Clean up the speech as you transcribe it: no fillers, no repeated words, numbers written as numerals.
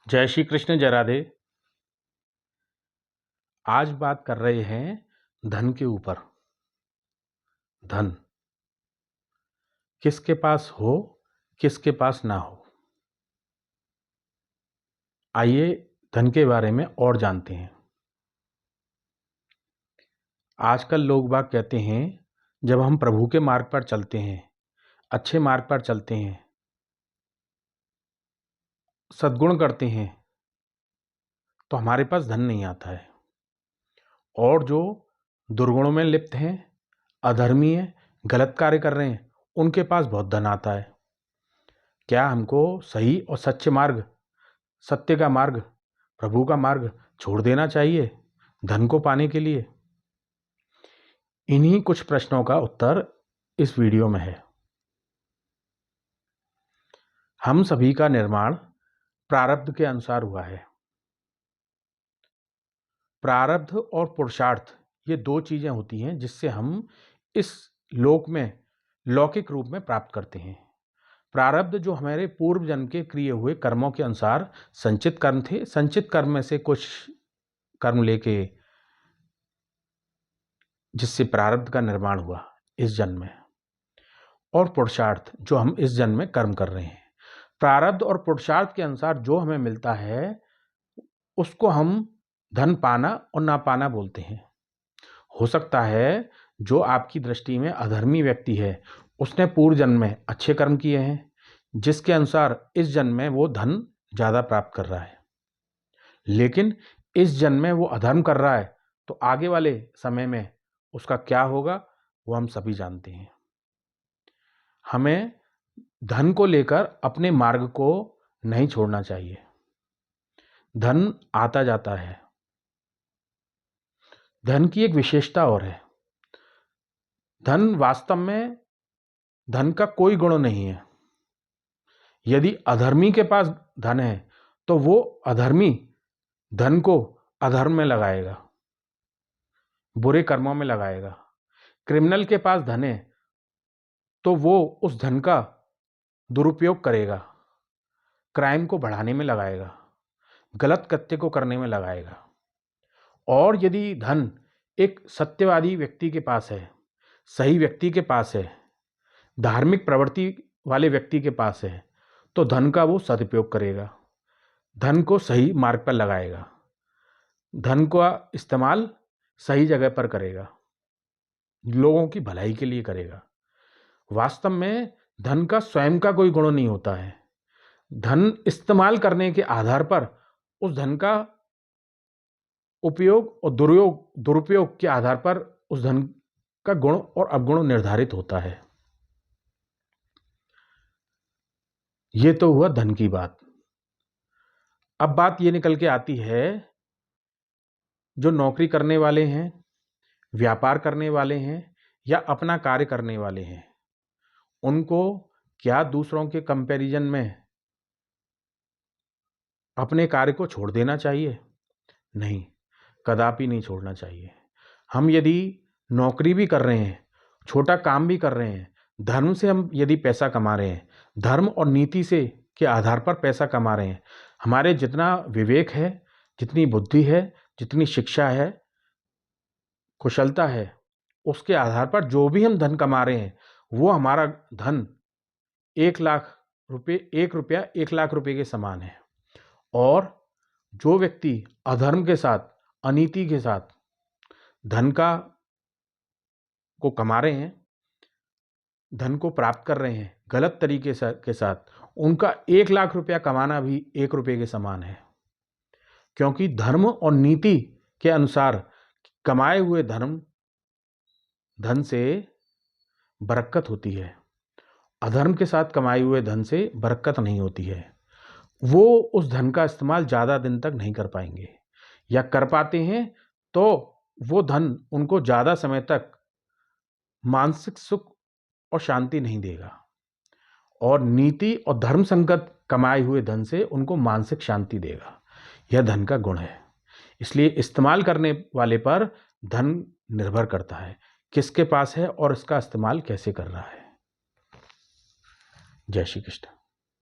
जय श्री कृष्ण, जय राधे। आज बात कर रहे हैं धन के ऊपर। धन किसके पास हो, किसके पास ना हो। आइए धन के बारे में और जानते हैं। आजकल लोग बाग कहते हैं जब हम प्रभु के मार्ग पर चलते हैं, अच्छे मार्ग पर चलते हैं, सद्गुण करते हैं, तो हमारे पास धन नहीं आता है। और जो दुर्गुणों में लिप्त हैं, अधर्मी हैं, गलत कार्य कर रहे हैं, उनके पास बहुत धन आता है। क्या हमको सही और सच्चे मार्ग, सत्य का मार्ग, प्रभु का मार्ग छोड़ देना चाहिए धन को पाने के लिए? इन्हीं कुछ प्रश्नों का उत्तर इस वीडियो में है। हम सभी का निर्माण प्रारब्ध के अनुसार हुआ है। प्रारब्ध और पुरुषार्थ ये दो चीजें होती हैं जिससे हम इस लोक में लौकिक रूप में प्राप्त करते हैं। प्रारब्ध जो हमारे पूर्व जन्म के किए हुए कर्मों के अनुसार संचित कर्म थे, संचित कर्म में से कुछ कर्म लेके जिससे प्रारब्ध का निर्माण हुआ इस जन्म में। और पुरुषार्थ जो हम इस जन्म में कर्म कर रहे हैं। प्रारब्ध और पुरुषार्थ के अनुसार जो हमें मिलता है उसको हम धन पाना और ना पाना बोलते हैं। हो सकता है जो आपकी दृष्टि में अधर्मी व्यक्ति है उसने पूर्व जन्म में अच्छे कर्म किए हैं, जिसके अनुसार इस जन्म में वो धन ज़्यादा प्राप्त कर रहा है। लेकिन इस जन्म में वो अधर्म कर रहा है तो आगे वाले समय में उसका क्या होगा वो हम सभी जानते हैं। हमें धन को लेकर अपने मार्ग को नहीं छोड़ना चाहिए। धन आता जाता है। धन की एक विशेषता और है। धन वास्तव में धन का कोई गुण नहीं है। यदि अधर्मी के पास धन है तो वो अधर्मी धन को अधर्म में लगाएगा, बुरे कर्मों में लगाएगा। क्रिमिनल के पास धन है तो वो उस धन का दुरुपयोग करेगा, क्राइम को बढ़ाने में लगाएगा, गलत कृत्य को करने में लगाएगा। और यदि धन एक सत्यवादी व्यक्ति के पास है, सही व्यक्ति के पास है, धार्मिक प्रवृत्ति वाले व्यक्ति के पास है, तो धन का वो सदुपयोग करेगा, धन को सही मार्ग पर लगाएगा, धन का इस्तेमाल सही जगह पर करेगा, लोगों की भलाई के लिए करेगा। वास्तव में धन का स्वयं का कोई गुण नहीं होता है। धन इस्तेमाल करने के आधार पर उस धन का उपयोग और दुरुपयोग के आधार पर उस धन का गुण और अवगुण निर्धारित होता है। ये तो हुआ धन की बात। अब बात ये निकल के आती है जो नौकरी करने वाले हैं, व्यापार करने वाले हैं या अपना कार्य करने वाले हैं, उनको क्या दूसरों के कंपैरिजन में अपने कार्य को छोड़ देना चाहिए? नहीं, कदापि नहीं छोड़ना चाहिए। हम यदि नौकरी भी कर रहे हैं, छोटा काम भी कर रहे हैं, धर्म से हम यदि पैसा कमा रहे हैं, धर्म और नीति से के आधार पर पैसा कमा रहे हैं, हमारे जितना विवेक है, जितनी बुद्धि है, जितनी शिक्षा है, कुशलता है, उसके आधार पर जो भी हम धन कमा रहे हैं वो हमारा धन 1,00,000 रुपये, 1 रुपया 1,00,000 रुपये के समान है। और जो व्यक्ति अधर्म के साथ, अनीति के साथ धन को कमा रहे हैं, धन को प्राप्त कर रहे हैं गलत तरीके के साथ, उनका 1,00,000 रुपया कमाना भी 1 रुपये के समान है। क्योंकि धर्म और नीति के अनुसार कमाए हुए धन से बरकत होती है। अधर्म के साथ कमाए हुए धन से बरकत नहीं होती है। वो उस धन का इस्तेमाल ज़्यादा दिन तक नहीं कर पाएंगे, या कर पाते हैं तो वो धन उनको ज़्यादा समय तक मानसिक सुख और शांति नहीं देगा। और नीति और धर्म संगत कमाए हुए धन से उनको मानसिक शांति देगा। यह धन का गुण है। इसलिए इस्तेमाल करने वाले पर धन निर्भर करता है, किसके पास है और इसका इस्तेमाल कैसे कर रहा है। जय श्री कृष्ण।